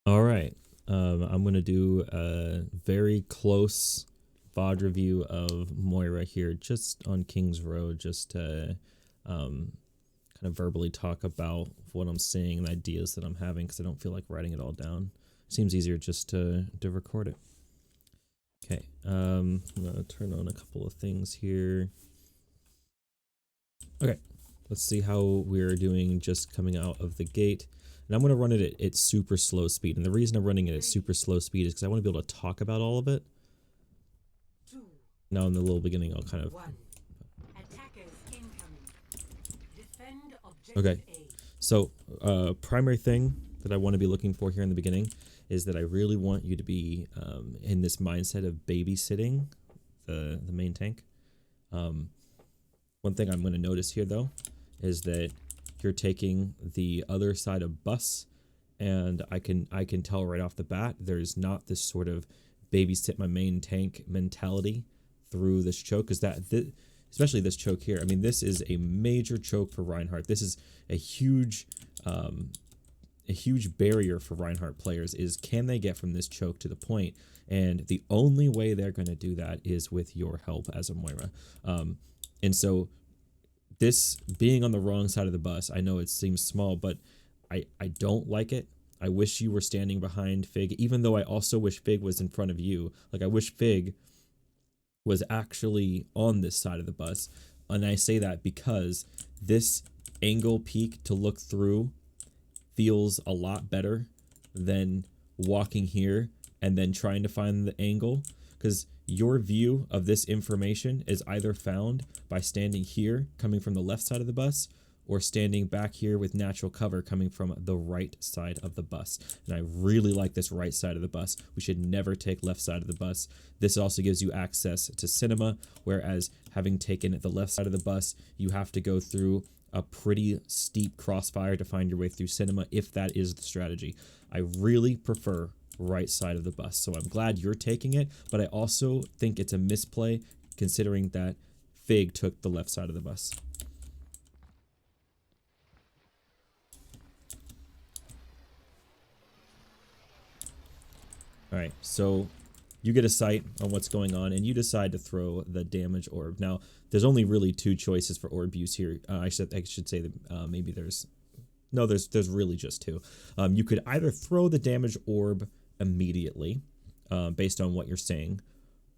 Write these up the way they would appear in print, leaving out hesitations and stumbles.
All right. I'm going to do a very close VOD review of Moira here, just on King's Road, just to kind of verbally talk about what I'm seeing and ideas that I'm having, because I don't feel like writing it all down. Seems easier just to record it. Okay. I'm going to turn on a couple of things here. Okay. Let's see how we're doing just coming out of the gate. And I'm going to run it at super slow speed. And the reason I'm running it at super slow speed is because I want to be able to talk about all of it. Now in the little beginning, I'll kind of... Okay, so primary thing that I want to be looking for here in the beginning is that I really want you to be in this mindset of babysitting the main tank. One thing I'm going to notice here, though, is that you're taking the other side of bus, and I can tell right off the bat there's not this sort of babysit my main tank mentality through this choke, because especially this choke here. I mean, this is a major choke for Reinhardt. This is a huge barrier for Reinhardt players, is can they get from this choke to the point? And the only way they're going to do that is with your help as a Moira. And so this being on the wrong side of the bus, I know it seems small, but I don't like it. I wish you were standing behind Fig, even though I also wish Fig was in front of you. Like, I wish Fig was actually on this side of the bus. And I say that because this angle peak to look through feels a lot better than walking here and then trying to find the angle, because your view of this information is either found by standing here coming from the left side of the bus, or standing back here with natural cover coming from the right side of the bus. And I really like this right side of the bus. We should never take left side of the bus. This also gives you access to cinema, whereas having taken the left side of the bus, you have to go through a pretty steep crossfire to find your way through cinema, if that is the strategy. I really prefer right side of the bus, so I'm glad you're taking it, but I also think it's a misplay considering that Fig took the left side of the bus. All right, so you get a sight on what's going on, and you decide to throw the damage orb. Now, there's only really two choices for orb use here. I should say that maybe there's really just two. You could either throw the damage orb immediately, based on what you're saying,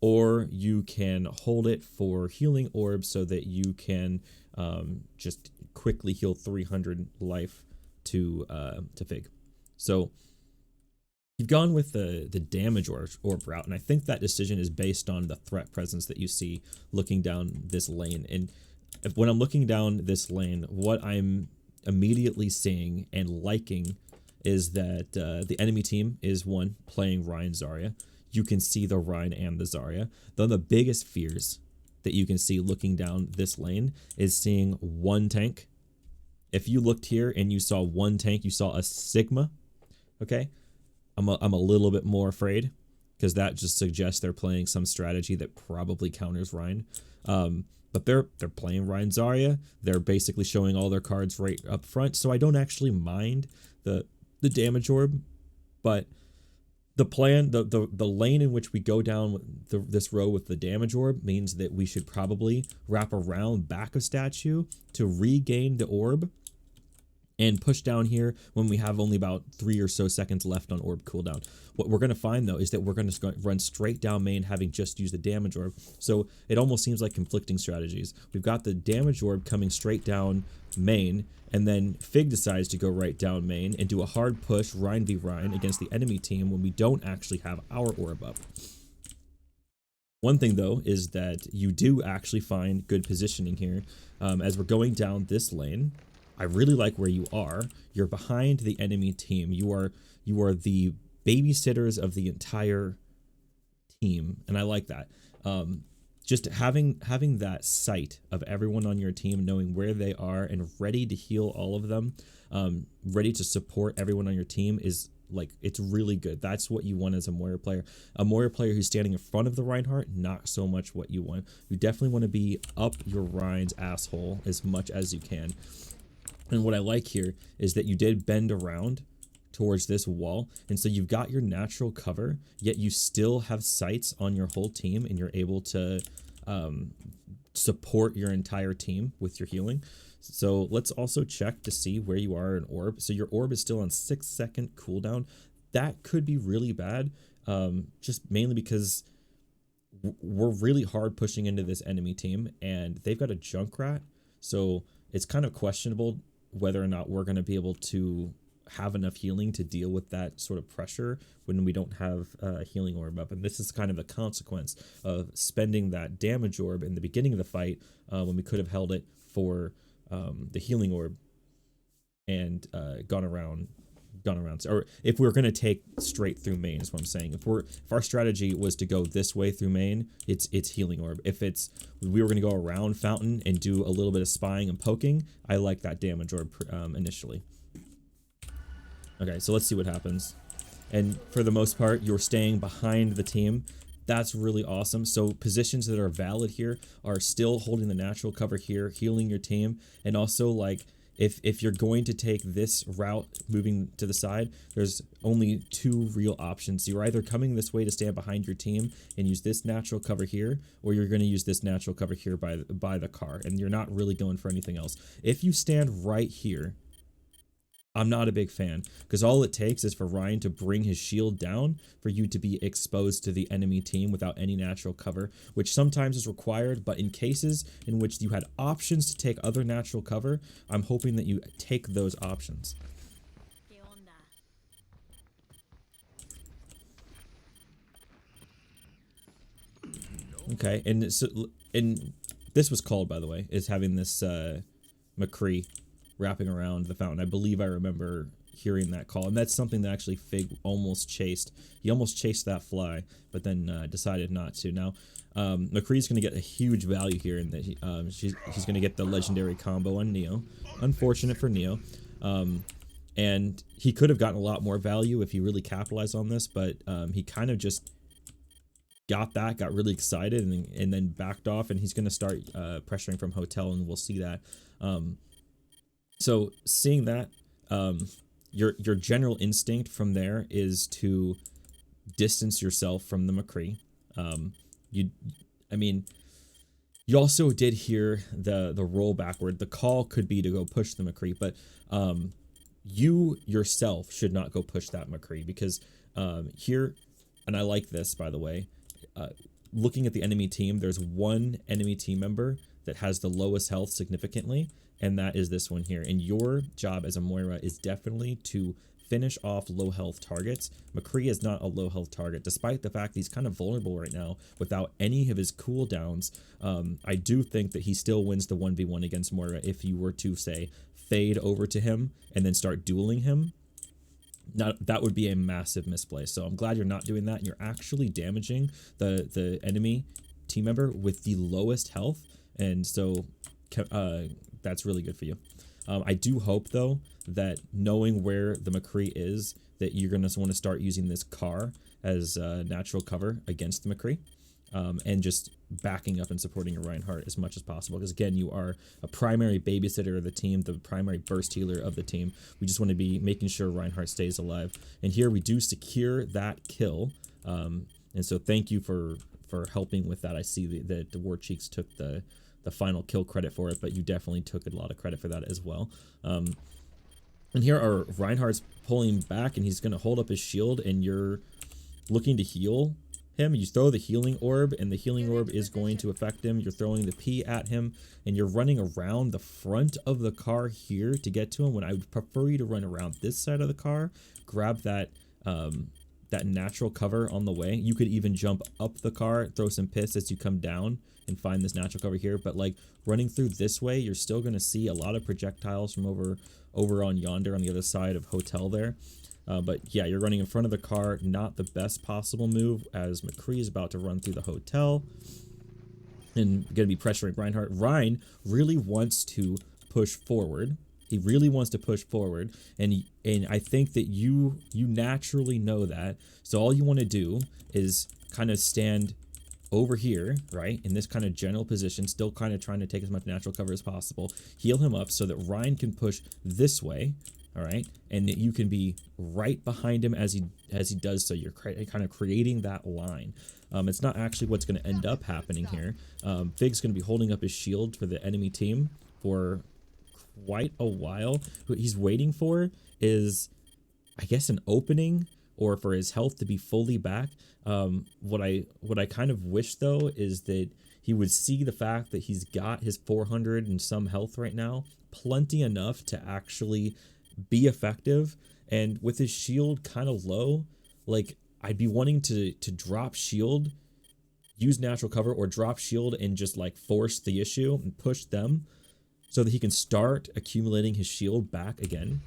or you can hold it for healing orb so that you can just quickly heal 300 life to Fig. So you've gone with the damage orb route, and I think that decision is based on the threat presence that you see looking down this lane. And when I'm looking down this lane, what I'm immediately seeing and liking is that the enemy team is one playing Rein Zarya. You can see the Rein and the Zarya. Though the biggest fears that you can see looking down this lane is seeing one tank. If you looked here and you saw one tank, you saw a Sigma, okay? I'm a little bit more afraid, because that just suggests they're playing some strategy that probably counters Rein. But they're playing Rein Zarya. They're basically showing all their cards right up front, so I don't actually mind the damage orb. But the plan, the lane in which we go down this row with the damage orb means that we should probably wrap around back of statue to regain the orb and push down here when we have only about 3 or so seconds left on orb cooldown. What we're going to find, though, is that we're going to run straight down main, having just used the damage orb. So it almost seems like conflicting strategies. We've got the damage orb coming straight down main, and then Fig decides to go right down main and do a hard push Rein v Rein against the enemy team when we don't actually have our orb up. One thing, though, is that you do actually find good positioning here. As we're going down this lane, I really like where you are. You're behind the enemy team. You are the babysitters of the entire team, and I like that. Just having that sight of everyone on your team, knowing where they are and ready to heal all of them, ready to support everyone on your team, is like, it's really good. That's what you want as a Moira player. A Moira player who's standing in front of the Reinhardt, not so much what you want. You definitely want to be up your Rein's asshole as much as you can. And what I like here is that you did bend around towards this wall, and so you've got your natural cover, yet you still have sights on your whole team, and you're able to support your entire team with your healing. So let's also check to see where you are in orb. So your orb is still on 6-second cooldown. That could be really bad, just mainly because we're really hard pushing into this enemy team, and they've got a Junkrat, so it's kind of questionable whether or not we're going to be able to have enough healing to deal with that sort of pressure when we don't have a healing orb up. And this is kind of the consequence of spending that damage orb in the beginning of the fight, when we could have held it for the healing orb and gone around, or if we were going to take straight through main is what I'm saying. If our strategy was to go this way through main, it's healing orb. If we were going to go around fountain and do a little bit of spying and poking, I like that damage orb initially. Okay, so let's see what happens. And for the most part, you're staying behind the team. That's really awesome. So positions that are valid here are still holding the natural cover here, healing your team, and also like if you're going to take this route moving to the side, there's only two real options. You're either coming this way to stand behind your team and use this natural cover here, or you're going to use this natural cover here by the car, and you're not really going for anything else. If you stand right here, I'm not a big fan, because all it takes is for Ryan to bring his shield down for you to be exposed to the enemy team without any natural cover, which sometimes is required, but in cases in which you had options to take other natural cover, I'm hoping that you take those options. Okay, and this was called, by the way, is having this McCree wrapping around the fountain. I believe I remember hearing that call, and that's something that actually Fig almost chased. He almost chased that fly, but then decided not to. Now, McCree's going to get a huge value here, in that he's going to get the legendary combo on Neo. Unfortunate for Neo. And he could have gotten a lot more value if he really capitalized on this, but he kind of just got really excited, and then backed off, and he's going to start pressuring from hotel, and we'll see that. So seeing that, your general instinct from there is to distance yourself from the McCree. You also did hear the roll backward. The call could be to go push the McCree, but you yourself should not go push that McCree, because here, and I like this, by the way, looking at the enemy team, there's one enemy team member that has the lowest health significantly, and that is this one here. And your job as a Moira is definitely to finish off low health targets. McCree is not a low health target, despite the fact he's kind of vulnerable right now without any of his cooldowns. I do think that he still wins the 1v1 against Moira if you were to, say, fade over to him and then start dueling him. Now, that would be a massive misplay. So I'm glad you're not doing that, and you're actually damaging the enemy team member with the lowest health, and so that's really good for you. I do hope, though, that knowing where the McCree is, that you're going to want to start using this car as natural cover against the McCree, and just backing up and supporting your Reinhardt as much as possible. Because, again, you are a primary babysitter of the team, the primary burst healer of the team. We just want to be making sure Reinhardt stays alive. And here we do secure that kill. And so thank you for helping with that. I see that the War Cheeks took the final kill credit for it, but you definitely took a lot of credit for that as well. And here our Reinhardt's pulling back, and he's going to hold up his shield, and you're looking to heal him. You throw the healing orb, and the healing orb is going to affect him. You're throwing the P at him, and you're running around the front of the car here to get to him, when I would prefer you to run around this side of the car, grab that that natural cover on the way. You could even jump up the car, throw some piss as you come down, and find this natural cover here. But like running through this way, you're still going to see a lot of projectiles from over on yonder on the other side of hotel there. But yeah, you're running in front of the car. Not the best possible move, as McCree is about to run through the hotel and going to be pressuring Reinhardt. Ryan really wants to push forward. He really wants to push forward, and I think that you naturally know that. So all you want to do is kind of stand over here, right, in this kind of general position, still kind of trying to take as much natural cover as possible, heal him up so that Ryan can push this way, all right, and that you can be right behind him as he does so. You're kind of creating that line. It's not actually what's going to end up happening here. Fig's going to be holding up his shield for the enemy team for quite a while. What he's waiting for is, I guess, an opening, or for his health to be fully back. What I kind of wish though is that he would see the fact that he's got his 400 and some health right now, plenty enough to actually be effective. And with his shield kind of low, like, I'd be wanting to drop shield, use natural cover, or drop shield and just like force the issue and push them so that he can start accumulating his shield back again.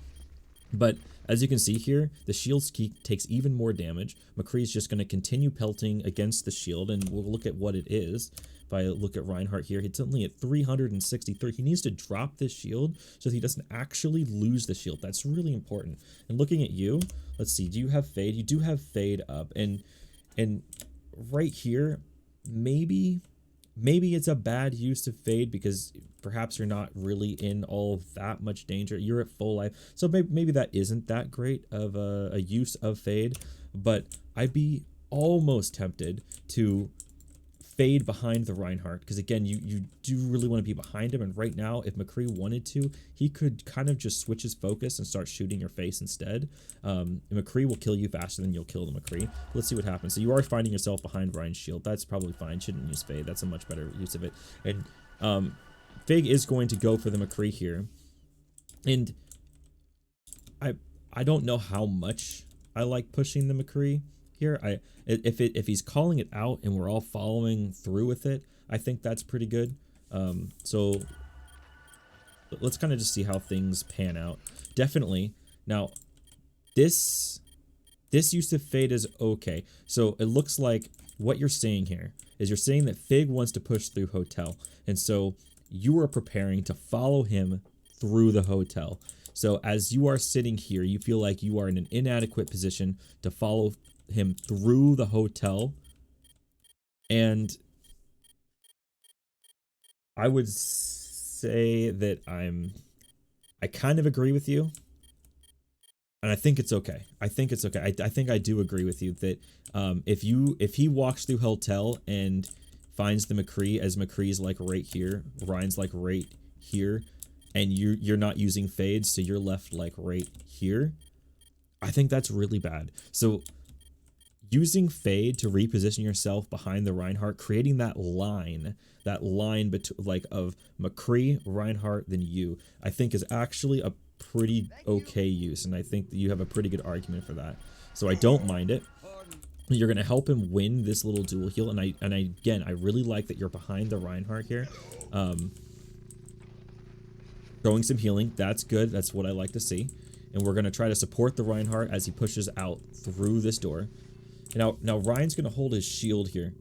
But as you can see here, the shield takes even more damage. McCree's just going to continue pelting against the shield, and we'll look at what it is. If I look at Reinhardt here, it's only at 363. He needs to drop this shield so that he doesn't actually lose the shield. That's really important. And looking at you, let's see, do you have Fade? You do have Fade up. And right here, maybe it's a bad use of Fade because perhaps you're not really in all that much danger. You're at full life. So maybe that isn't that great of a use of Fade, but I'd be almost tempted to Fade behind the Reinhardt, because again, you do really want to be behind him. And right now, if McCree wanted to, he could kind of just switch his focus and start shooting your face instead. McCree will kill you faster than you'll kill the McCree. Let's see what happens. So you are finding yourself behind Ryan's shield. That's probably fine. Shouldn't use Fade. That's a much better use of it. And Fig is going to go for the McCree here, and I don't know how much I like pushing the McCree here. If he's calling it out and we're all following through with it, I think that's pretty good. So let's kind of just see how things pan out. Definitely. Now, this use of Fade is okay. So it looks like what you're saying here is you're saying that Fig wants to push through Hotel, and so you are preparing to follow him through the Hotel. So as you are sitting here, you feel like you are in an inadequate position to follow him through the Hotel. And I would say that I kind of agree with you. And I think it's okay. I think it's okay. I think I do agree with you that if he walks through Hotel and finds the McCree, as McCree's like right here, Ryan's like right here, and you're not using Fade, so you're left like right here, I think that's really bad. So using Fade to reposition yourself behind the Reinhardt, creating that line like of McCree, Reinhardt, then you, I think is actually a pretty okay use, and I think that you have a pretty good argument for that. So I don't mind it. You're going to help him win this little dual heal, and again, I really like that you're behind the Reinhardt here. Throwing some healing, that's good. That's what I like to see. And we're going to try to support the Reinhardt as he pushes out through this door. Now Ryan's going to hold his shield here.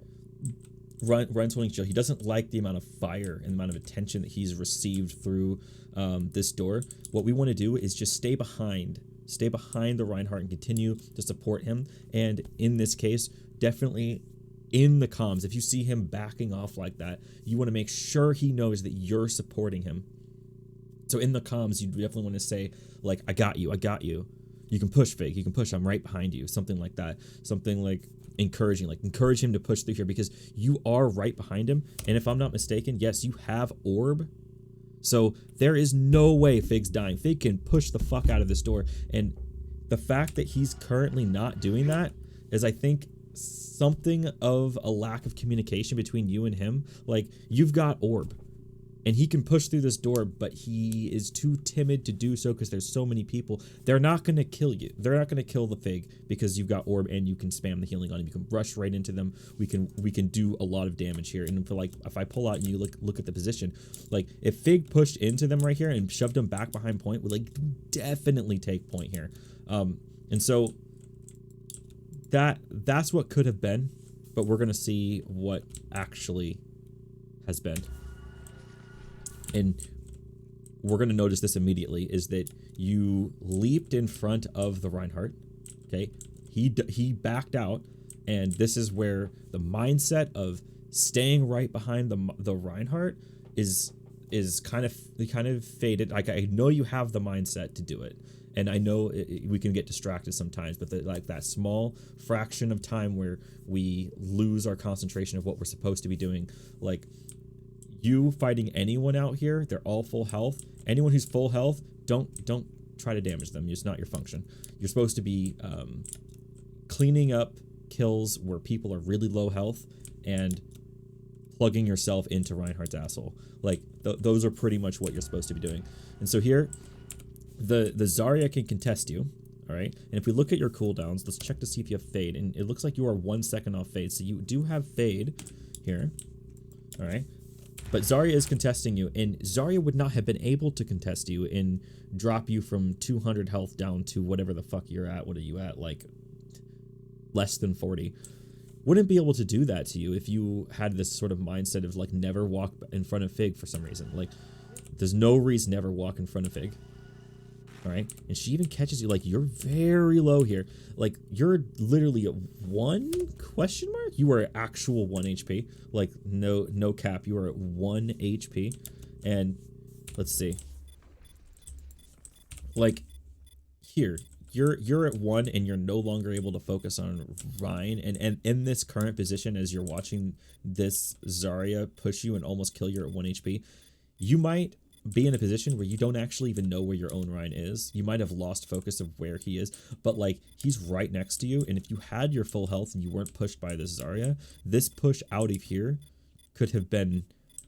Ryan's holding shield. He doesn't like the amount of fire and the amount of attention that he's received through this door. What we want to do is just stay behind the Reinhardt and continue to support him. And in this case, definitely in the comms, if you see him backing off like that, you want to make sure he knows that you're supporting him. So in the comms, you definitely want to say, like, I got you. You can push, Fig. You can push. I'm right behind you. Something like that. Something like encouraging. Like, encourage him to push through here because you are right behind him. And if I'm not mistaken, yes, you have Orb. So there is no way Fig's dying. Fig can push the fuck out of this door. And the fact that he's currently not doing that is, I think, something of a lack of communication between you and him. Like, you've got Orb. And he can push through this door, but he is too timid to do so because there's so many people. They're not going to kill you. They're not going to kill the Fig because you've got Orb and you can spam the healing on him. You can rush right into them. We can do a lot of damage here. And for, like, if I pull out and you look at the position, like, if Fig pushed into them right here and shoved them back behind point, would, like, definitely take point here. And so that's what could have been, but we're going to see what actually has been. And we're going to notice this immediately, is that you leaped in front of the Reinhardt, okay? He backed out, and this is where the mindset of staying right behind the Reinhardt is kind of faded. Like, I know you have the mindset to do it, And I know we can get distracted sometimes, but like that small fraction of time where we lose our concentration of what we're supposed to be doing, like you fighting anyone out here, they're all full health. Anyone who's full health, don't try to damage them. It's not your function. You're supposed to be cleaning up kills where people are really low health and plugging yourself into Reinhardt's asshole. Like those are pretty much what you're supposed to be doing. And so here, the Zarya can contest you, all right? And if we look at your cooldowns, let's check to see if you have fade. And it looks like you are 1 second off fade, so you do have fade here, all right? But Zarya is contesting you, and Zarya would not have been able to contest you and drop you from 200 health down to whatever the fuck you're at. What are you at? Like less than 40. Wouldn't be able to do that to you if you had this sort of mindset of like never walk in front of Fig for some reason. Like there's no reason to ever walk in front of Fig. All right, and she even catches you like you're very low here. Like you're literally at 1 question mark. You are at actual 1 HP. Like no cap. You are at 1 HP, and let's see. Like here, you're at 1, and you're no longer able to focus on Ryan. And in this current position, as you're watching this Zarya push you and almost kill you at 1 HP, you might be in a position where you don't actually even know where your own Ryan is. You might have lost focus of where he is, but like he's right next to you, and if you had your full health and you weren't pushed by this Zarya, this push out of here could have been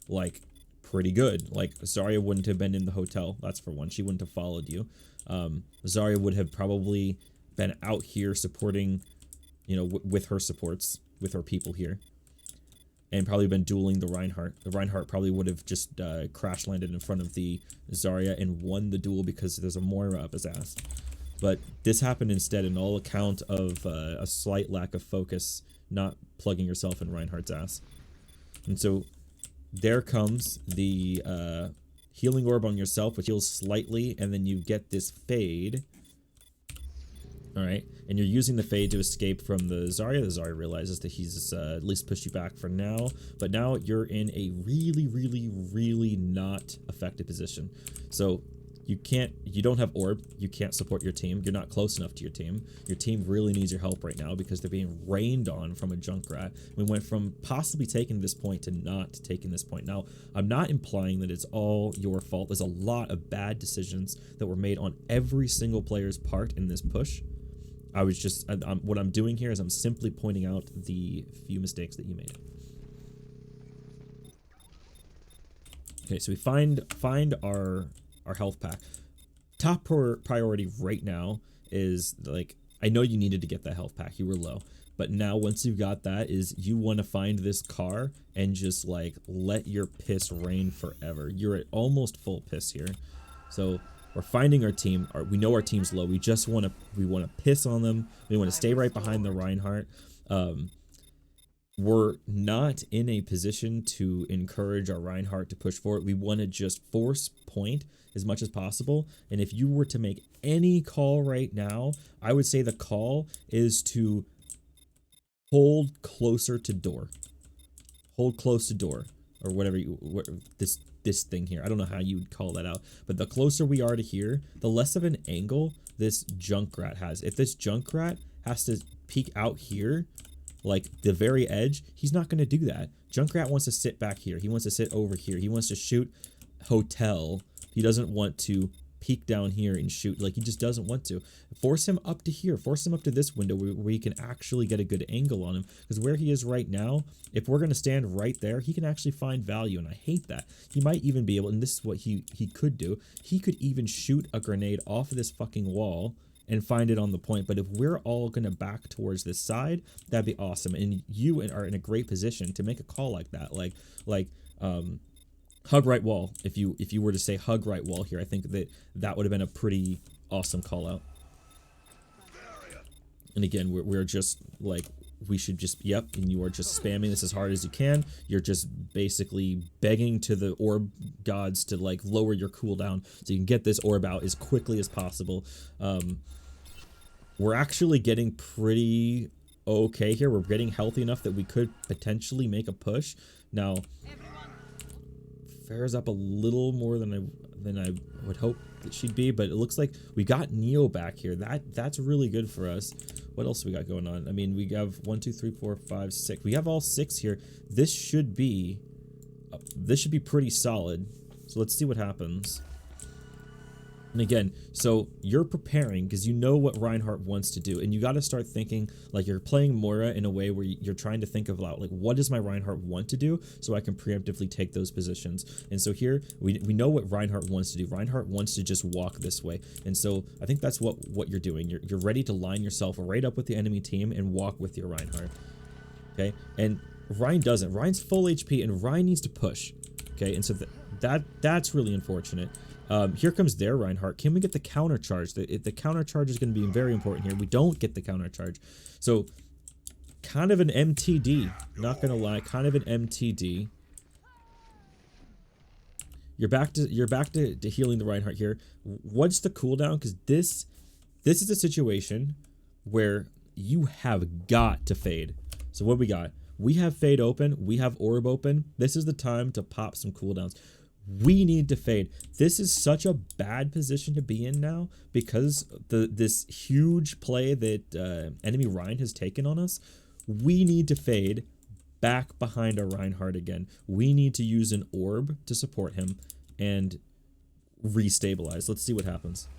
like pretty good. Like Zarya wouldn't have been in the hotel, that's for one. She wouldn't have followed you. Zarya would have probably been out here supporting, you know, with her supports, with her people here, and probably been dueling the Reinhardt. The Reinhardt probably would have just crash landed in front of the Zarya and won the duel because there's a Moira up his ass. But this happened instead, in all account of a slight lack of focus, not plugging yourself in Reinhardt's ass. And so there comes the healing orb on yourself, which heals slightly, and then you get this fade. All right, and you're using the fade to escape from the Zarya. The Zarya realizes that he's at least pushed you back for now, but now you're in a really not effective position. So you don't have orb, you can't support your team, you're not close enough to your team. Your team really needs your help right now because they're being rained on from a Junkrat. We went from possibly taking this point to not taking this point. Now, I'm not implying that it's all your fault. There's a lot of bad decisions that were made on every single player's part in this push. I was just, what I'm doing here is I'm simply pointing out the few mistakes that you made. Okay, so we find our health pack. Top priority right now is, like, I know you needed to get that health pack. You were low. But now once you've got that, is you want to find this car and just, like, let your piss rain forever. You're at almost full piss here. So we're finding our team. We know our team's low. We just want to piss on them. We want to stay right behind the Reinhardt. We're not in a position to encourage our Reinhardt to push forward. We want to just force point as much as possible. And if you were to make any call right now, I would say the call is to hold closer to door. Hold close to door, or whatever this thing here. I don't know how you would call that out, but the closer we are to here, the less of an angle this Junkrat has. If this Junkrat has to peek out here, like the very edge, he's not going to do that. Junkrat wants to sit back here. He wants to sit over here. He wants to shoot hotel. He doesn't want to peek down here and shoot. Like, he just doesn't want to. Force him up to here. Force him up to this window where you can actually get a good angle on him. Because where he is right now, if we're going to stand right there, he can actually find value, and I hate that. He might even be able, and this is what he could do, he could even shoot a grenade off of this fucking wall and find it on the point. But if we're all going to back towards this side, that'd be awesome. And you are in a great position to make a call like that. Like hug right wall. If you were to say hug right wall here, I think that would have been a pretty awesome call out. And again, we're just like, we should just, yep, and you are just spamming this as hard as you can. You're just basically begging to the orb gods to, like, lower your cooldown so you can get this orb out as quickly as possible. We're actually getting pretty okay here. We're getting healthy enough that we could potentially make a push. Now, Farrah's up a little more than I would hope that she'd be, but it looks like we got Neo back here. That's really good for us. What else we got going on? I mean, we have 1, 2, 3, 4, 5, 6. We have all 6 here. This should be pretty solid. So let's see what happens. And again, so you're preparing because you know what Reinhardt wants to do, and you got to start thinking like you're playing Moira in a way where you're trying to think about like, what does my Reinhardt want to do so I can preemptively take those positions. And so here we know what Reinhardt wants to do. Reinhardt wants to just walk this way, and so I think that's what you're doing. You're ready to line yourself right up with the enemy team and walk with your Reinhardt. Okay, and Ryan doesn't. Ryan's full HP, and Ryan needs to push. Okay, and so that's really unfortunate. Here comes their Reinhardt. Can we get the counter charge? The counter charge is going to be very important here. We don't get the counter charge. So kind of an MTD, not going to lie, kind of an MTD. You're back to healing the Reinhardt here. What's the cooldown? Because this is a situation where you have got to fade. So what we got? We have fade open. We have orb open. This is the time to pop some cooldowns. We need to fade. This is such a bad position to be in now because this huge play that enemy Ryan has taken on us. We need to fade back behind our Reinhardt again. We need to use an orb to support him and restabilize. Let's see what happens.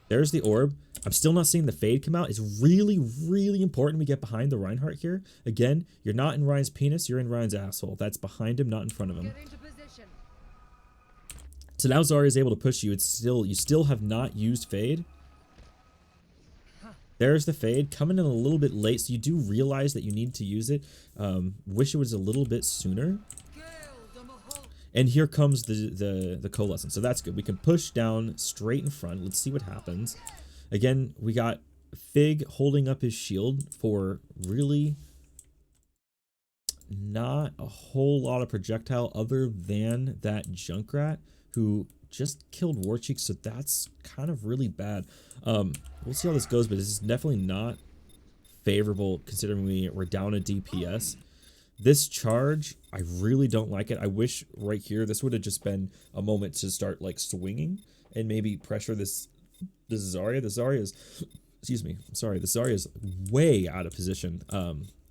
There's the orb. I'm still not seeing the fade come out. It's really, really important we get behind the Reinhardt here. Again, you're not in Ryan's penis, you're in Ryan's asshole. That's behind him, not in front of him. So now Zarya is able to push you. You still have not used fade. There's the fade, coming in a little bit late, so you do realize that you need to use it. Wish it was a little bit sooner. And here comes the coalescence. So that's good. We can push down straight in front. Let's see what happens. Again, we got Fig holding up his shield for really not a whole lot of projectile other than that Junkrat who just killed Warcheek. So that's kind of really bad. We'll see how this goes, but this is definitely not favorable considering we're down a DPS. This charge, I really don't like it. I wish right here, this would have just been a moment to start like swinging and maybe pressure this Zarya. The Zarya is, excuse me, I'm sorry, the Zarya is way out of position.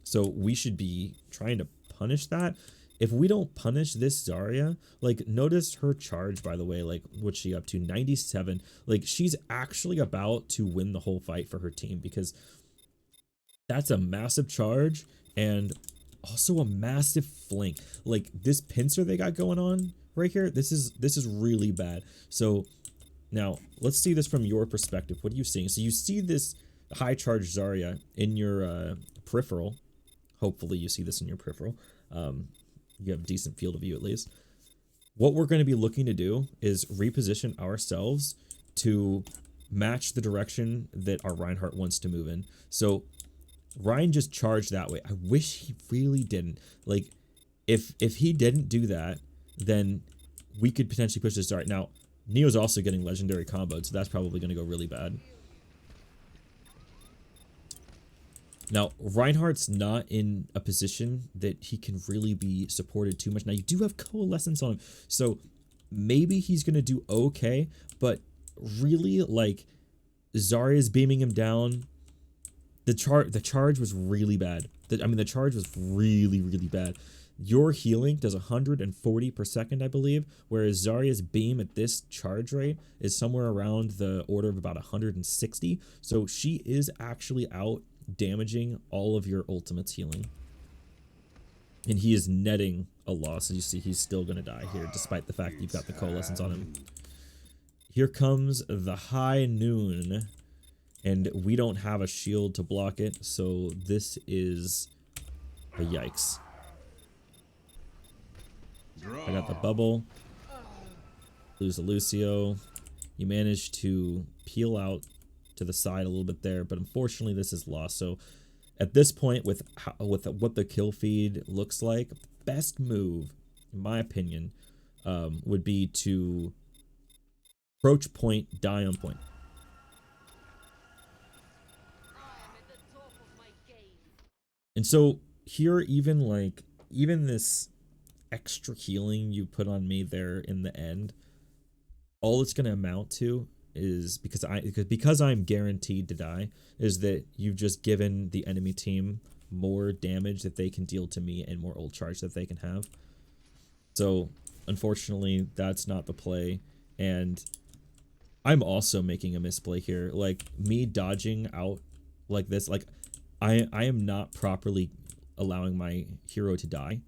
So we should be trying to punish that. If we don't punish this Zarya, like notice her charge, by the way, like what's she up to? 97. Like she's actually about to win the whole fight for her team because that's a massive charge and also a massive flank. Like this pincer they got going on right here, this is really bad. So now let's see this from your perspective. What are you seeing? So you see this high charge Zarya in your peripheral. Hopefully you see this in your peripheral. You have a decent field of view at least. What we're going to be looking to do is reposition ourselves to match the direction that our Reinhardt wants to move in. So Ryan just charged that way. I wish he really didn't. Like, if he didn't do that, then we could potentially push this Zarya. Now, Neo's also getting legendary comboed, so that's probably going to go really bad. Now, Reinhardt's not in a position that he can really be supported too much. Now, you do have Coalescence on him, so maybe he's going to do okay, but really, like, Zarya's beaming him down. The charge was really bad. The charge was really, really bad. Your healing does 140 per second, I believe, whereas Zarya's beam at this charge rate is somewhere around the order of about 160. So she is actually out damaging all of your ultimate's healing. And he is netting a loss. As you see, he's still going to die here, despite the fact you've got the coalescence on him. Here comes the high noon. And we don't have a shield to block it, so this is a yikes. I got the bubble. Lose a Lucio. You managed to peel out to the side a little bit there, but unfortunately this is lost. So at this point, with what the kill feed looks like, best move, in my opinion, would be to approach point, die on point. And so here, even this extra healing you put on me there in the end, all it's going to amount to is, because I'm guaranteed to die, is that you've just given the enemy team more damage that they can deal to me and more ult charge that they can have. So unfortunately, that's not the play, and I'm also making a misplay here. Like, me dodging out like this, like I am not properly allowing my hero to die.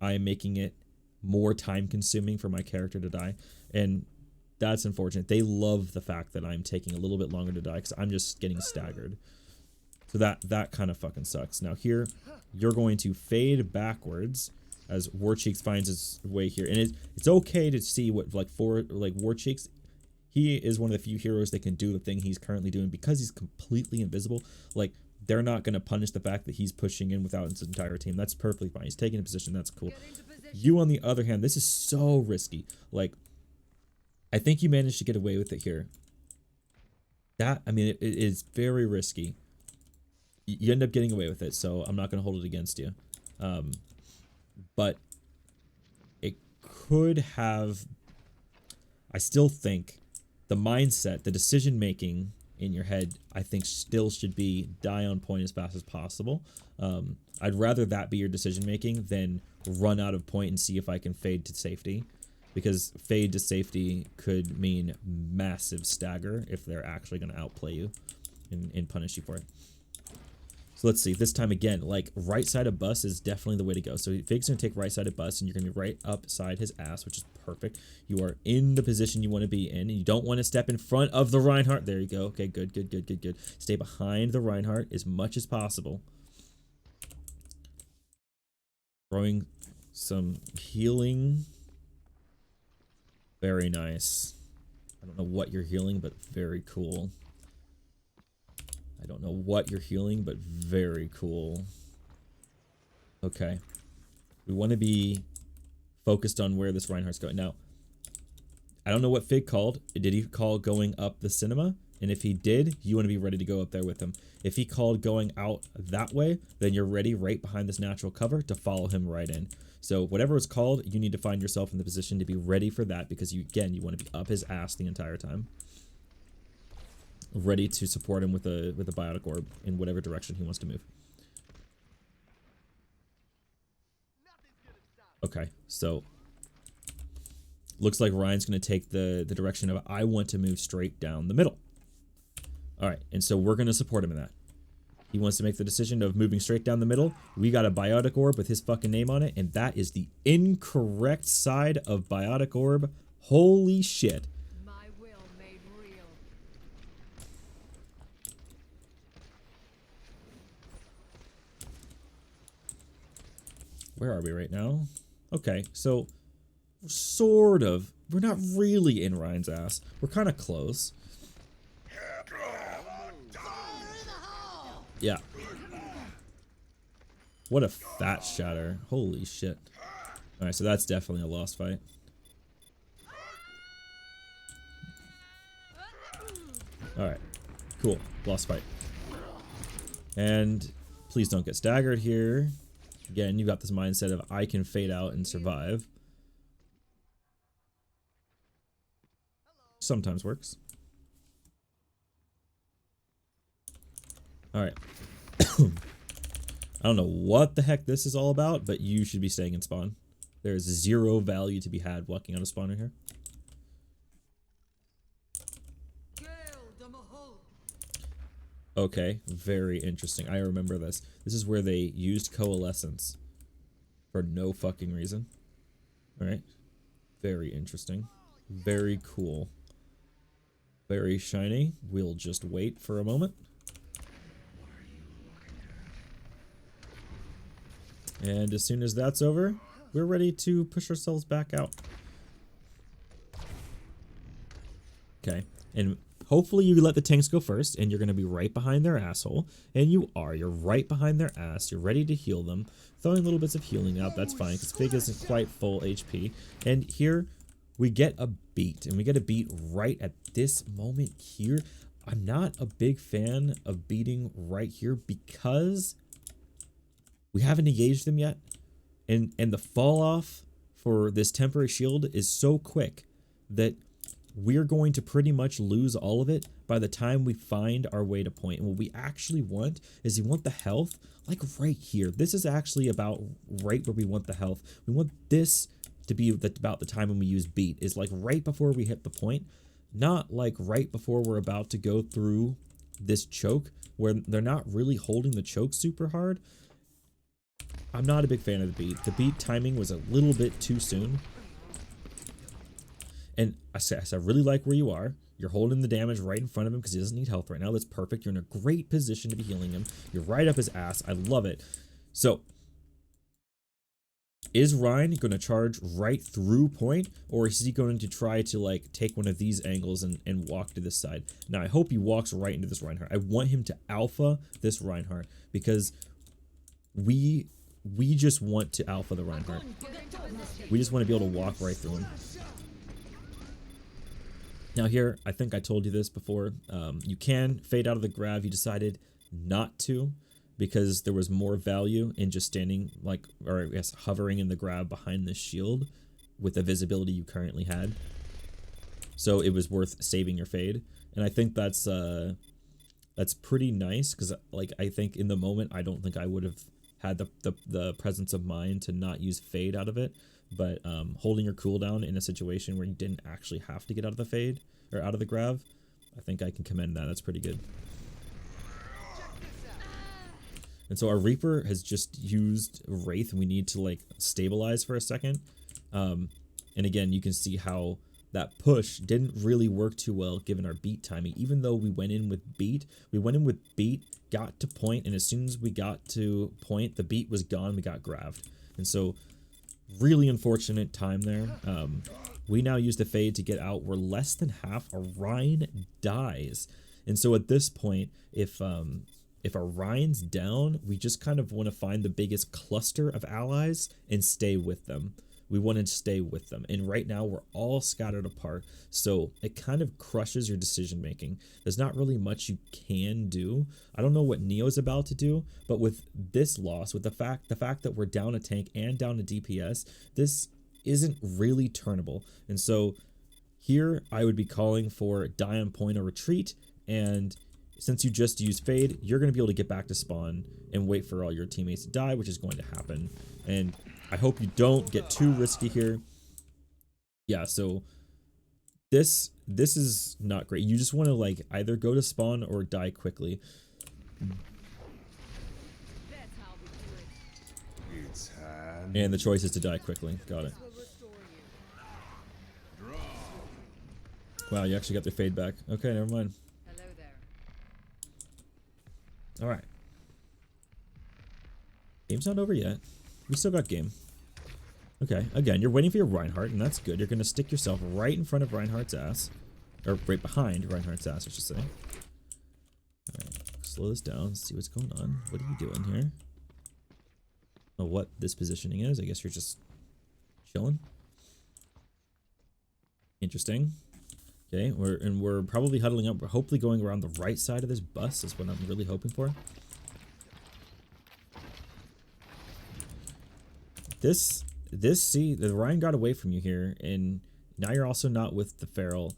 I am making it more time consuming for my character to die, and that's unfortunate. They love the fact that I'm taking a little bit longer to die because I'm just getting staggered. So that kind of fucking sucks. Now here, you're going to fade backwards as Warcheeks finds his way here, and it's okay to see what Warcheeks. He is one of the few heroes that can do the thing he's currently doing because he's completely invisible. Like, they're not going to punish the fact that he's pushing in without his entire team. That's perfectly fine. He's taking a position. That's cool. You, on the other hand, this is so risky. Like, I think you managed to get away with it here. That, I mean, it is very risky. You end up getting away with it, so I'm not going to hold it against you. But it could have... I still think the mindset, the decision-making in your head, I think still should be die on point as fast as possible. I'd rather that be your decision-making than run out of point and see if I can fade to safety. Because fade to safety could mean massive stagger if they're actually going to outplay you and punish you for it. So let's see. This time again, like, right side of bus is definitely the way to go. So Fig's going to take right side of bus, and you're going to be right upside his ass, which is perfect. You are in the position you want to be in, and you don't want to step in front of the Reinhardt. There you go. Okay, good, good, good, good, good. Stay behind the Reinhardt as much as possible. Throwing some healing. Very nice. I don't know what you're healing, but very cool. I don't know what you're healing, but very cool. Okay. We want to be focused on where this Reinhardt's going. Now, I don't know what Fig called. Did he call going up the cinema? And if he did, you want to be ready to go up there with him. If he called going out that way, then you're ready right behind this natural cover to follow him right in. So whatever it's called, you need to find yourself in the position to be ready for that, because you want to be up his ass the entire time. Ready to support him with a biotic orb in whatever direction he wants to move. Okay, so looks like Ryan's going to take the direction of I want to move straight down the middle. All right, and so we're going to support him in that. He wants to make the decision of moving straight down the middle. We got a biotic orb with his fucking name on it, and that is the incorrect side of biotic orb. Holy shit. My will made real. Where are we right now? Okay, so sort of. We're not really in Ryan's ass. We're kind of close. Yeah. What a fat shatter. Holy shit. Alright, so that's definitely a lost fight. Alright. Cool. Lost fight. And please don't get staggered here. Again, you got this mindset of I can fade out and survive. Sometimes works. Alright. I don't know what the heck this is all about, but you should be staying in spawn. There is 0 value to be had walking out of spawner here. Okay, very interesting. I remember this. This is where they used coalescence for no fucking reason. Alright. Very interesting. Very cool. Very shiny. We'll just wait for a moment. And as soon as that's over, we're ready to push ourselves back out. Okay, and hopefully you let the tanks go first, and you're going to be right behind their asshole. And you are. You're right behind their ass. You're ready to heal them. Throwing little bits of healing out, that's fine, because Fig isn't quite full HP. And here, we get a beat, and we get a beat right at this moment here. I'm not a big fan of beating right here because we haven't engaged them yet, and the fall off for this temporary shield is so quick that we're going to pretty much lose all of it by the time we find our way to point. And what we actually want is you want the health like right here. This is actually about right where we want the health. We want this to be about the time when we use beat, is like right before we hit the point, not like right before we're about to go through this choke where they're not really holding the choke super hard. I'm not a big fan of the beat. The beat timing was a little bit too soon. And I really like where you are. You're holding the damage right in front of him because he doesn't need health right now. That's perfect. You're in a great position to be healing him. You're right up his ass. I love it. So, is Ryan going to charge right through point, or is he going to try to like take one of these angles and walk to this side? Now, I hope he walks right into this Reinhardt. I want him to alpha this Reinhardt because we just want to alpha the Reinhardt. We just want to be able to walk right through him. Now here, I think I told you this before, you can fade out of the grav. You decided not to because there was more value in just standing like, or I guess hovering in the grav behind this shield with the visibility you currently had. So it was worth saving your fade. And I think that's pretty nice because like I think in the moment, I don't think I would have had the presence of mind to not use fade out of it. But holding your cooldown in a situation where you didn't actually have to get out of the fade or out of the grav, I think I can commend that. That's pretty good. And so our Reaper has just used Wraith, and we need to like stabilize for a second. And again, you can see how that push didn't really work too well given our beat timing. Even though we went in with beat, got to point, and as soon as we got to point, the beat was gone. We got graved, and so really unfortunate time there. We now use the fade to get out. We're less than half. Our Rhine dies, and so at this point, if our Rhine's down, we just kind of want to find the biggest cluster of allies and stay with them. We want to stay with them, and right now we're all scattered apart, so it kind of crushes your decision making. There's not really much you can do. I don't know what Neo's about to do, but with this loss, with the fact that we're down a tank and down a DPS, this isn't really turnable. And so here I would be calling for die on point or retreat, and since you just used fade, you're going to be able to get back to spawn and wait for all your teammates to die, which is going to happen. And I hope you don't get too risky here. Yeah, so this is not great. You just want to like either go to spawn or die quickly. And the choice is to die quickly. Got it. Wow, you actually got their fade back. Okay, never mind. Alright. Game's not over yet. We still got game. Okay, again, you're waiting for your Reinhardt, and that's good. You're going to stick yourself right in front of Reinhardt's ass. Or right behind Reinhardt's ass, I should say. Alright, slow this down, see what's going on. What are you doing here? Oh, what this positioning is? I guess you're just chilling. Interesting. Okay, we're probably huddling up. We're hopefully going around the right side of this bus is what I'm really hoping for. See, the Ryan got away from you here, and now you're also not with the Feral.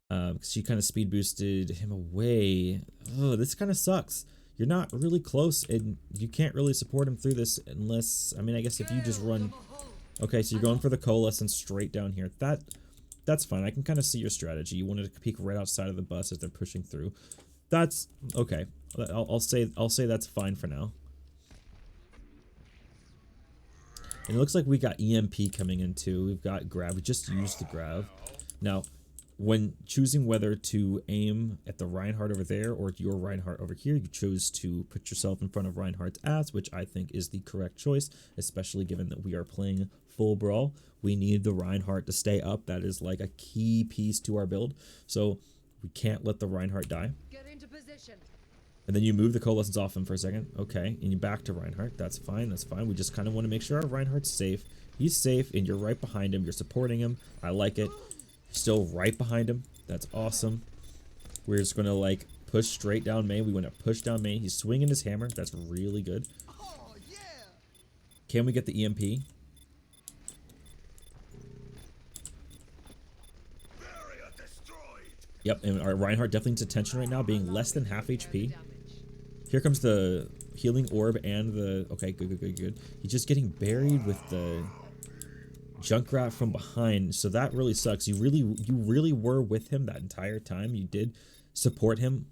Because she kind of speed boosted him away. Oh, this kind of sucks. You're not really close, and you can't really support him through this unless, I mean, I guess if you just run. Okay, so you're going for the coalescence straight down here. That's fine. I can kind of see your strategy. You wanted to peek right outside of the bus as they're pushing through. That's okay. I'll say that's fine for now. And it looks like we got EMP coming in too. We've got grab. We just used the grab. Now, when choosing whether to aim at the Reinhardt over there or your Reinhardt over here, you chose to put yourself in front of Reinhardt's ass, which I think is the correct choice, especially given that we are playing full brawl. We need the Reinhardt to stay up. That is like a key piece to our build. So we can't let the Reinhardt die. Get into position. And then you move the coalescence off him for a second. Okay, and you back to Reinhardt. That's fine, that's fine. We just kind of want to make sure our Reinhardt's safe. He's safe, and you're right behind him. You're supporting him. I like it. Still right behind him. That's awesome. We're just going to, like, push straight down main. We want to push down main. He's swinging his hammer. That's really good. Can we get the EMP? Yep, and our Reinhardt definitely needs attention right now, being less than half HP. Here comes the healing orb and the... Okay, good. He's just getting buried with the Junkrat from behind, so that really sucks. You really were with him that entire time. You did support him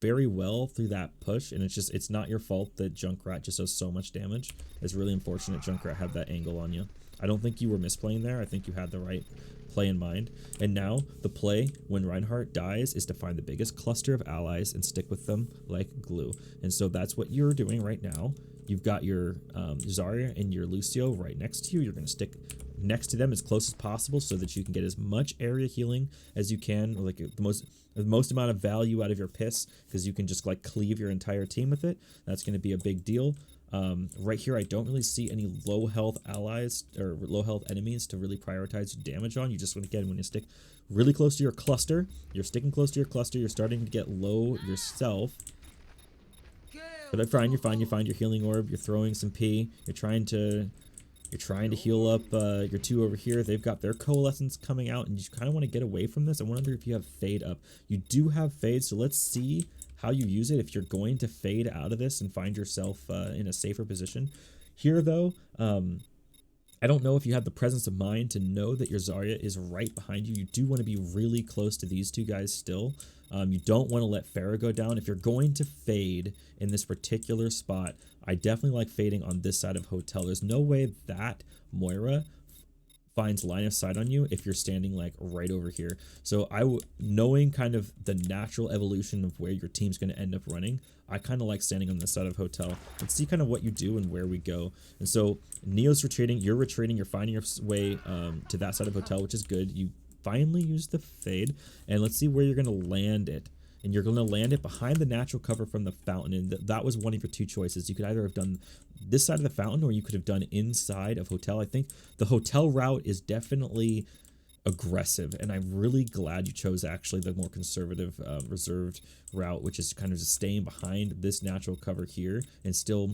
very well through that push, and it's not your fault that Junkrat just does so much damage. It's really unfortunate Junkrat had that angle on you. I don't think you were misplaying there. I think you had the right play in mind. And now the play when Reinhardt dies is to find the biggest cluster of allies and stick with them like glue. And so that's what you're doing right now. You've got your Zarya and your Lucio right next to you. You're going to stick next to them as close as possible so that you can get as much area healing as you can, like the most amount of value out of your piss, because you can just like cleave your entire team with it. That's going to be a big deal. Right here, I don't really see any low health allies or low health enemies to really prioritize damage on. You just want to get when you stick really close to your cluster. You're sticking close to your cluster. You're starting to get low yourself. But you're fine. You find your healing orb. You're throwing some P. You're trying to heal up your two over here. They've got their coalescence coming out, and you kind of want to get away from this. I wonder if you have fade up. You do have fade, so let's see how you use it if you're going to fade out of this and find yourself in a safer position. Here, though, I don't know if you have the presence of mind to know that your Zarya is right behind you. You do want to be really close to these two guys still. You don't want to let Pharah go down. If you're going to fade in this particular spot, I definitely like fading on this side of Hotel. There's no way that Moira finds line of sight on you if you're standing like right over here. So knowing kind of the natural evolution of where your team's going to end up running, I kind of like standing on this side of Hotel and see kind of what you do and where we go. And so Neo's retreating, you're finding your way to that side of Hotel, which is good. You finally use the fade, and let's see where you're going to land it. And you're going to land it behind the natural cover from the fountain, and that was one of your two choices. You could either have done this side of the fountain, or you could have done inside of Hotel. I think the Hotel route is definitely aggressive, and I'm really glad you chose actually the more conservative reserved route, which is kind of just staying behind this natural cover here and still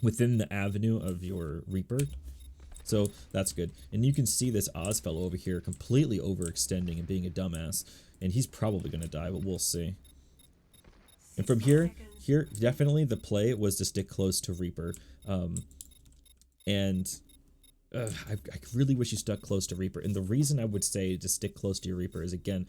within the avenue of your Reaper. So that's good. And you can see this Oz fellow over here completely overextending and being a dumbass. And he's probably going to die, but we'll see. And from here, definitely the play was to stick close to Reaper. I really wish you stuck close to Reaper. And the reason I would say to stick close to your Reaper is, again,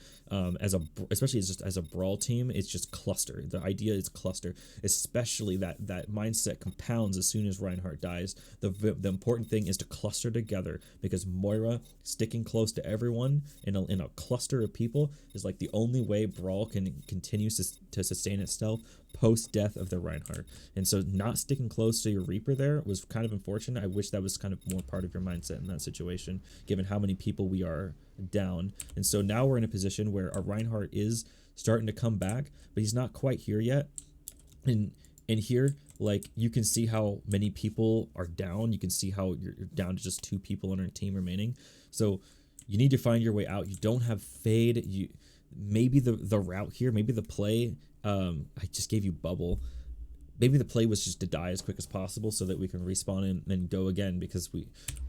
especially as a brawl team, it's just cluster. The idea is cluster, especially that mindset compounds as soon as Reinhardt dies. The important thing is to cluster together, because Moira sticking close to everyone in a cluster of people is like the only way brawl can continue to sustain itself post death of the Reinhardt. And so not sticking close to your Reaper there was kind of unfortunate. I wish that was kind of more part of your mindset in that situation, given how many people we are down. And so now we're in a position where our Reinhardt is starting to come back, but he's not quite here yet. And here, like, you can see how many people are down. You can see how you're down to just 2 people on our team remaining. So you need to find your way out. You don't have fade. Maybe the route here, maybe the play, I just gave you bubble. Maybe the play was just to die as quick as possible so that we can respawn and then go again, because we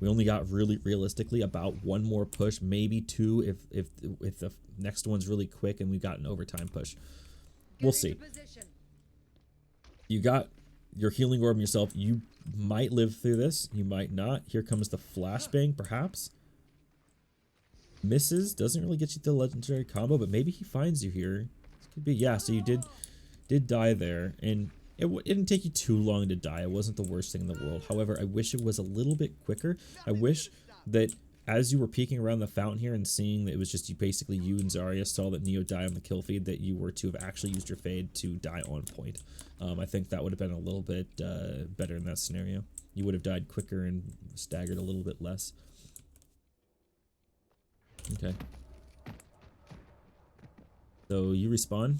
only got really realistically about 1 more push, maybe 2 if the next one's really quick and we got an overtime push. We'll see. You got your healing orb yourself. You might live through this. You might not. Here comes the flashbang, perhaps. Misses. Doesn't really get you the legendary combo, but maybe he finds you here. This could be, yeah, so you did die there, and it didn't take you too long to die. It wasn't the worst thing in the world. However, I wish it was a little bit quicker. I wish that as you were peeking around the fountain here and seeing that it was just you and Zarya saw that Neo died on the kill feed, that you were to have actually used your fade to die on point. I think that would have been a little bit better in that scenario. You would have died quicker and staggered a little bit less. Okay. So you respawn.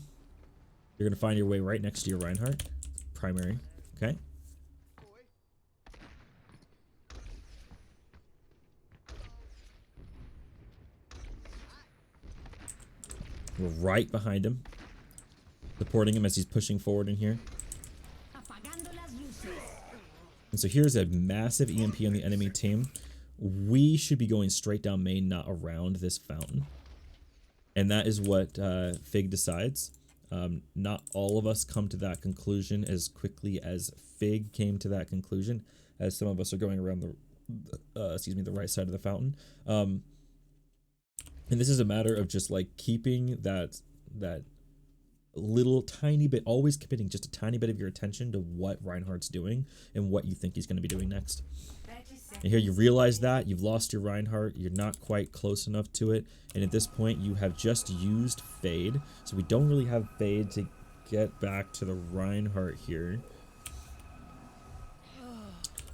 You're going to find your way right next to your Reinhardt. Primary. Okay. We're right behind him, supporting him as he's pushing forward in here. And so here's a massive EMP on the enemy team. We should be going straight down main, not around this fountain. And that is what Fig decides. Not all of us come to that conclusion as quickly as Fig came to that conclusion, as some of us are going around the right side of the fountain. And this is a matter of just like keeping that little tiny bit, always committing just a tiny bit of your attention to what Reinhardt's doing and what you think he's going to be doing next. And here you realize that you've lost your Reinhardt, you're not quite close enough to it, and at this point you have just used Fade, so we don't really have Fade to get back to the Reinhardt here.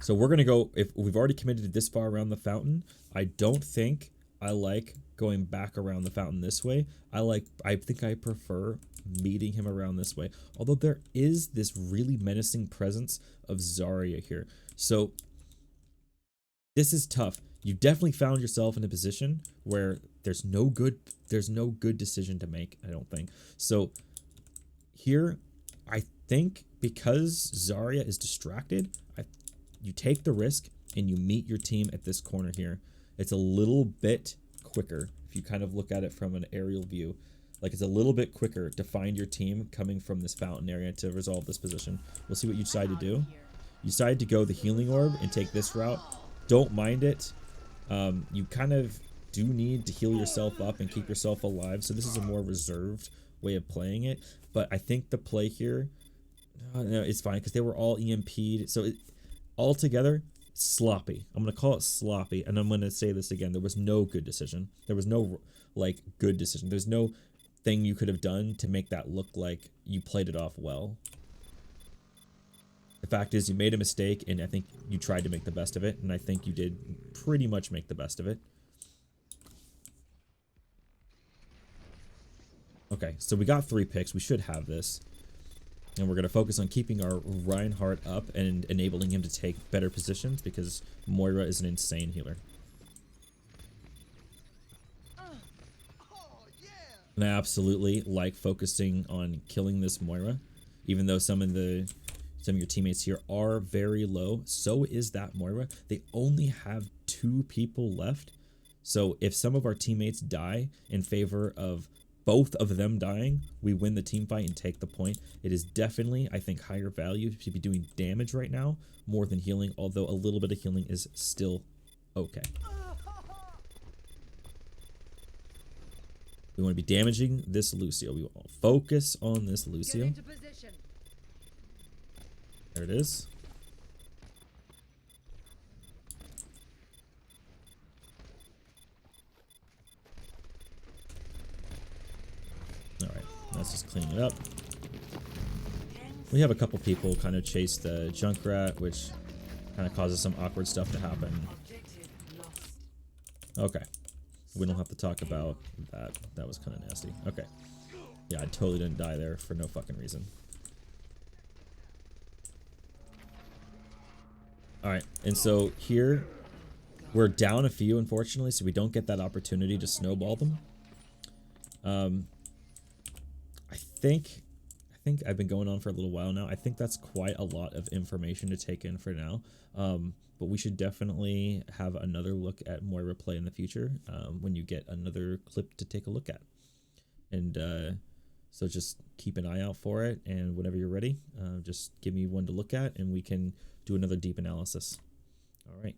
So we're gonna go, if we've already committed this far around the fountain, I don't think I like going back around the fountain this way. I think I prefer meeting him around this way, although there is this really menacing presence of Zarya here. So this is tough. You definitely found yourself in a position where there's no good decision to make, I don't think. So here, I think because Zarya is distracted, you take the risk and you meet your team at this corner here. It's a little bit quicker if you kind of look at it from an aerial view. Like, it's a little bit quicker to find your team coming from this fountain area to resolve this position. We'll see what you decide to do. You decide to go the healing orb and take this route. Don't mind it. You kind of do need to heal yourself up and keep yourself alive, so this is a more reserved way of playing it. But I think the play here, no, it's fine because they were all EMP'd. So altogether, sloppy. I'm going to call it sloppy, and I'm going to say this again. There was no good decision. There was no, like, good decision. There's no thing you could have done to make that look like you played it off well. The fact is, you made a mistake, and I think you tried to make the best of it, and I think you did pretty much make the best of it. Okay, so we got 3 picks. We should have this. And we're going to focus on keeping our Reinhardt up and enabling him to take better positions because Moira is an insane healer. And I absolutely like focusing on killing this Moira, even though some of your teammates here are very low. So is that Moira. They only have 2 people left. So if some of our teammates die in favor of both of them dying, we win the team fight and take the point. It is definitely, I think, higher value to be doing damage right now more than healing, although a little bit of healing is still okay. We want to be damaging this Lucio. We will focus on this Lucio. There it is. Alright, let's just clean it up. We have a couple people kind of chase the Junkrat, which kind of causes some awkward stuff to happen. Okay. We don't have to talk about that. That was kind of nasty. Okay. Yeah, I totally didn't die there for no fucking reason. Alright, and so here, we're down a few, unfortunately, so we don't get that opportunity to snowball them. I think I've been going on for a little while now. I think that's quite a lot of information to take in for now. But we should definitely have another look at Moira play in the future when you get another clip to take a look at. And so just keep an eye out for it, and whenever you're ready, just give me one to look at, and we can do another deep analysis. All right.